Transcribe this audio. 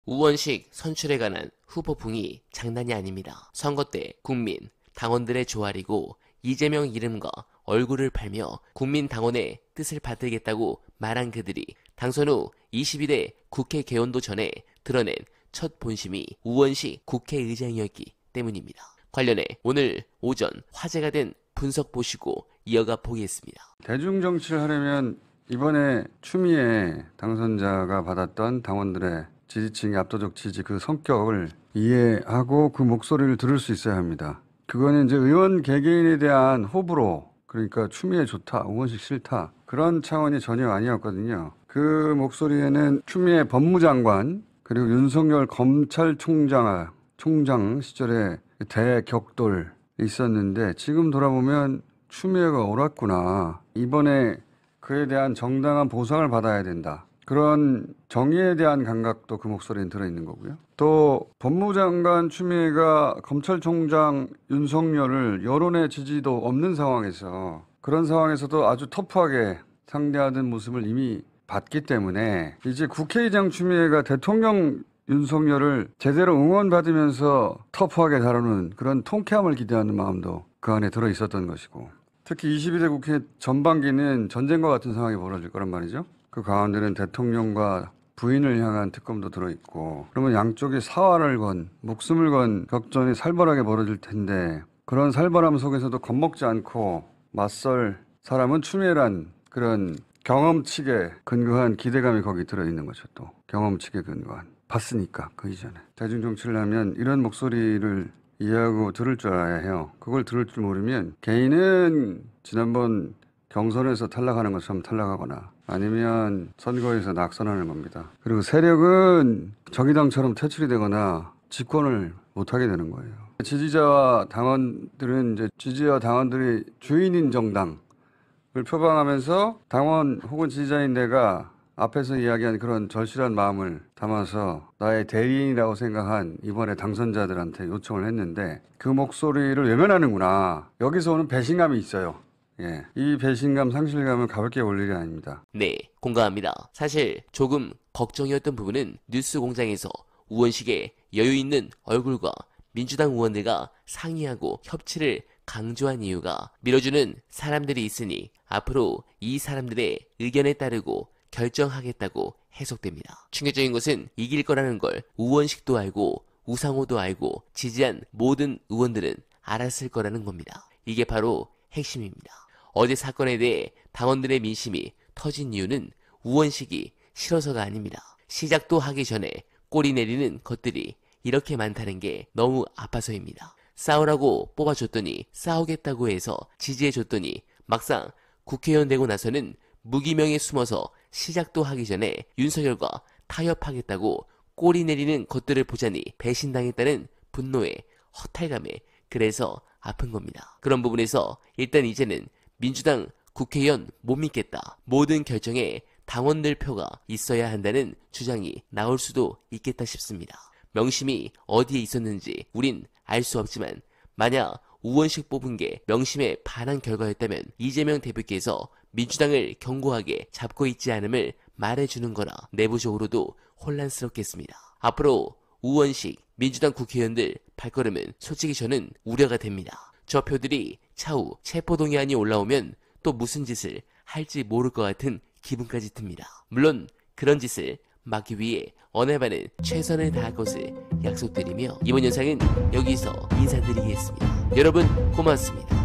우원식 선출에 관한 후보풍이 장난이 아닙니다. 선거 때 국민, 당원들의 조아리고 이재명 이름과 얼굴을 팔며 국민 당원의 뜻을 받들겠다고 말한 그들이 당선 후 22대 국회 개원도 전에 드러낸 첫 본심이 우원식 국회의장이었기 때문입니다. 관련해 오늘 오전 화제가 된 분석 보시고 이어가 보겠습니다. 대중정치를 하려면 이번에 추미애 당선자가 받았던 당원들의 지지층의 압도적 지지 그 성격을 이해하고 그 목소리를 들을 수 있어야 합니다. 그거는 이제 의원 개개인에 대한 호불호, 그러니까 추미애 좋다, 우원식 싫다 그런 차원이 전혀 아니었거든요. 그 목소리에는 추미애 법무장관 그리고 윤석열 검찰총장 시절에 대격돌이 있었는데 지금 돌아보면 추미애가 옳았구나. 이번에 그에 대한 정당한 보상을 받아야 된다. 그런 정의에 대한 감각도 그 목소리에 들어있는 거고요. 또 법무장관 추미애가 검찰총장 윤석열을 여론의 지지도 없는 상황에서 그런 상황에서도 아주 터프하게 상대하던 모습을 이미 봤기 때문에 이제 국회의장 추미애가 대통령 윤석열을 제대로 응원받으면서 터프하게 다루는 그런 통쾌함을 기대하는 마음도 그 안에 들어있었던 것이고 특히 22대 국회 전반기는 전쟁과 같은 상황이 벌어질 거란 말이죠. 그 가운데는 대통령과 부인을 향한 특검도 들어있고 그러면 양쪽이 사활을 건 목숨을 건 격전이 살벌하게 벌어질 텐데 그런 살벌함 속에서도 겁먹지 않고 맞설 사람은 추미애란 그런 경험칙에 근거한 기대감이 거기 들어있는 거죠. 또 경험칙에 근거한 봤으니까 그 이전에 대중정치를 하면 이런 목소리를 이해하고 들을 줄 알아야 해요. 그걸 들을 줄 모르면 개인은 지난번 경선에서 탈락하는 것처럼 탈락하거나 아니면 선거에서 낙선하는 겁니다. 그리고 세력은 정의당처럼 퇴출이 되거나 집권을 못하게 되는 거예요. 지지자와 당원들은 이제 지지자와 당원들이 주인인 정당을 표방하면서 당원 혹은 지지자인 내가 앞에서 이야기한 그런 절실한 마음을 담아서 나의 대리인이라고 생각한 이번에 당선자들한테 요청을 했는데 그 목소리를 외면하는구나. 여기서 오는 배신감이 있어요. 예, 이 배신감, 상실감은 가볍게 올 일이 아닙니다. 네, 공감합니다. 사실 조금 걱정이었던 부분은 뉴스공장에서 우원식의 여유있는 얼굴과 민주당 의원들과 상의하고 협치를 강조한 이유가 밀어주는 사람들이 있으니 앞으로 이 사람들의 의견에 따르고 결정하겠다고 해석됩니다. 충격적인 것은 이길 거라는 걸 우원식도 알고 우상호도 알고 지지한 모든 의원들은 알았을 거라는 겁니다. 이게 바로 핵심입니다. 어제 사건에 대해 당원들의 민심이 터진 이유는 우원식이 싫어서가 아닙니다. 시작도 하기 전에 꼬리 내리는 것들이 이렇게 많다는 게 너무 아파서입니다. 싸우라고 뽑아줬더니 싸우겠다고 해서 지지해줬더니 막상 국회의원 되고 나서는 무기명에 숨어서 시작도 하기 전에 윤석열과 타협하겠다고 꼬리 내리는 것들을 보자니 배신당했다는 분노에 허탈감에 그래서 아픈 겁니다. 그런 부분에서 일단 이제는 민주당 국회의원 못 믿겠다. 모든 결정에 당원들 표가 있어야 한다는 주장이 나올 수도 있겠다 싶습니다. 명심이 어디에 있었는지 우린 알 수 없지만 만약 우원식 뽑은 게 명심에 반한 결과였다면 이재명 대표께서 민주당을 견고하게 잡고 있지 않음을 말해주는 거라 내부적으로도 혼란스럽겠습니다. 앞으로 우원식 민주당 국회의원들 발걸음은 솔직히 저는 우려가 됩니다. 저 표들이 차후 체포동의안이 올라오면 또 무슨 짓을 할지 모를 것 같은 기분까지 듭니다. 물론 그런 짓을 막기 위해 어느 바는 최선을 다할 것을 약속드리며 이번 영상은 여기서 인사드리겠습니다. 여러분 고맙습니다.